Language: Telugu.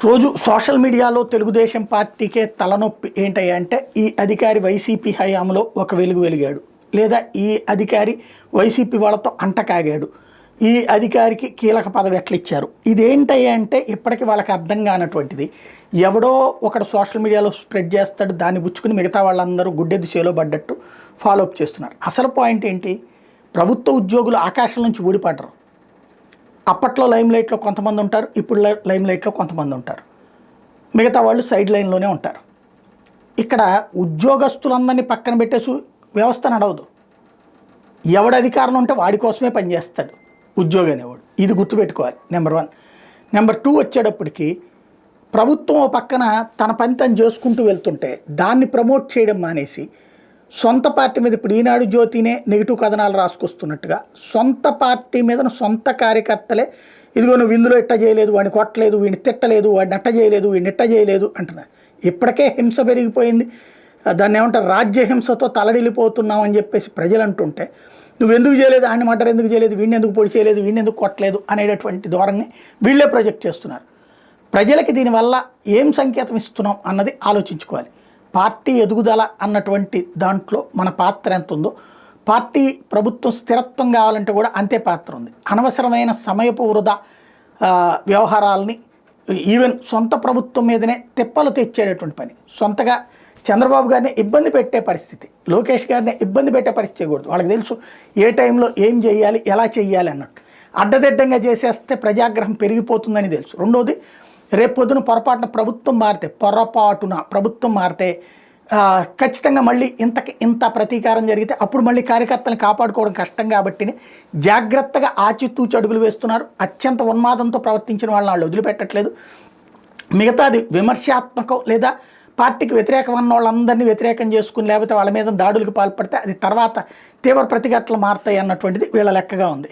రోజు సోషల్ మీడియాలో తెలుగుదేశం పార్టీకే తలనొప్పి ఏంటయ్యా అంటే ఈ అధికారి వైసీపీ హయాంలో ఒక వెలుగు వెలిగాడు, లేదా ఈ అధికారి వైసీపీ వాళ్ళతో అంటకాగాడు, ఈ అధికారికి కీలక పదవి ఎట్లా ఇచ్చారు. ఇదేంటయ్యా అంటే ఇప్పటికీ వాళ్ళకి అర్థం కానటువంటిది. ఎవడో ఒకడు సోషల్ మీడియాలో స్ప్రెడ్ చేస్తాడు, దాన్ని పుచ్చుకుని మిగతా వాళ్ళందరూ గుడ్డెద్దు చేలో పడ్డట్టు ఫాలో అప్ చేస్తున్నారు. అసలు పాయింట్ ఏంటి? ప్రభుత్వ ఉద్యోగులు ఆకాశం నుంచి ఊడిపడరు. అప్పట్లో లైమ్ లైట్లో కొంతమంది ఉంటారు, ఇప్పుడు లైమ్ లైట్లో కొంతమంది ఉంటారు, మిగతా వాళ్ళు సైడ్ లైన్లోనే ఉంటారు. ఇక్కడ ఉద్యోగస్తులందరినీ పక్కన పెట్టేసి వ్యవస్థ నడవదు. ఎవడు అధికారం ఉంటే వాడి కోసమే పనిచేస్తాడు ఉద్యోగి అనేవాడు. ఇది గుర్తుపెట్టుకోవాలి. నెంబర్ 1. నెంబర్ 2 వచ్చేటప్పటికి ప్రభుత్వం పక్కన తన పని తను చేసుకుంటూ వెళ్తుంటే దాన్ని ప్రమోట్ చేయడం మానేసి సొంత పార్టీ మీద, ఇప్పుడు ఈనాడు జ్యోతినే నెగిటివ్ కథనాలు రాసుకొస్తున్నట్టుగా సొంత పార్టీ మీద సొంత కార్యకర్తలే ఇదిగో నువ్వు ఇందులో ఇట్ట చేయలేదు, వాడిని కొట్టలేదు, వీడిని తిట్టలేదు, వాడిని అట్ట చేయలేదు, వీడిని ఇట్ట చేయలేదు అంటున్నారు. ఇప్పటికే హింస పెరిగిపోయింది. దాన్ని ఏమంటారు, రాజ్యహింసతో తలడిల్లిపోతున్నావు అని చెప్పేసి ప్రజలు అంటుంటే నువ్వు ఎందుకు చేయలేదు, ఆయన మర్డర్ ఎందుకు చేయలేదు, వీడిని ఎందుకు పొడి చేయలేదు, వీడిని ఎందుకు కొట్టలేదు అనేటటువంటి ధోరణి వీళ్ళే ప్రొజెక్ట్ చేస్తున్నారు. ప్రజలకి దీనివల్ల ఏం సంకేతం ఇస్తున్నాం అన్నది ఆలోచించుకోవాలి. పార్టీ ఎదుగుదల అన్నటువంటి దాంట్లో మన పాత్ర ఎంత ఉందో, పార్టీ ప్రభుత్వం స్థిరత్వం కావాలంటే కూడా అంతే పాత్ర ఉంది. అనవసరమైన సమయపు వృధా వ్యవహారాలని, ఈవెన్ సొంత ప్రభుత్వం మీదనే తిప్పలు తెచ్చేటటువంటి పని, సొంతగా చంద్రబాబు గారిని ఇబ్బంది పెట్టే పరిస్థితి, లోకేష్ గారిని ఇబ్బంది పెట్టే పరిస్థితి చేయకూడదు. వాళ్ళకి తెలుసు ఏ టైంలో ఏం చేయాలి, ఎలా చేయాలి అన్నట్టు. అడ్డదిడ్డంగా చేసేస్తే ప్రజాగ్రహం పెరిగిపోతుందని తెలుసు. రెండోది, రేపు పొద్దున పొరపాటున ప్రభుత్వం మారితే ఖచ్చితంగా మళ్ళీ ఇంత ప్రతీకారం జరిగితే అప్పుడు మళ్ళీ కార్యకర్తలను కాపాడుకోవడం కష్టం కాబట్టి జాగ్రత్తగా ఆచితూచి అడుగులు వేస్తున్నారు. అత్యంత ఉన్మాదంతో ప్రవర్తించిన వాళ్ళని వాళ్ళు వదిలిపెట్టట్లేదు. మిగతాది విమర్శాత్మకం లేదా పార్టీకి వ్యతిరేకం ఉన్న వాళ్ళందరినీ వ్యతిరేకం చేసుకుని లేకపోతే వాళ్ళ మీద దాడులకు పాల్పడితే అది తర్వాత తీవ్ర ప్రతిఘటనలు మారుతాయి అన్నటువంటిది వీళ్ళ లెక్కగా ఉంది.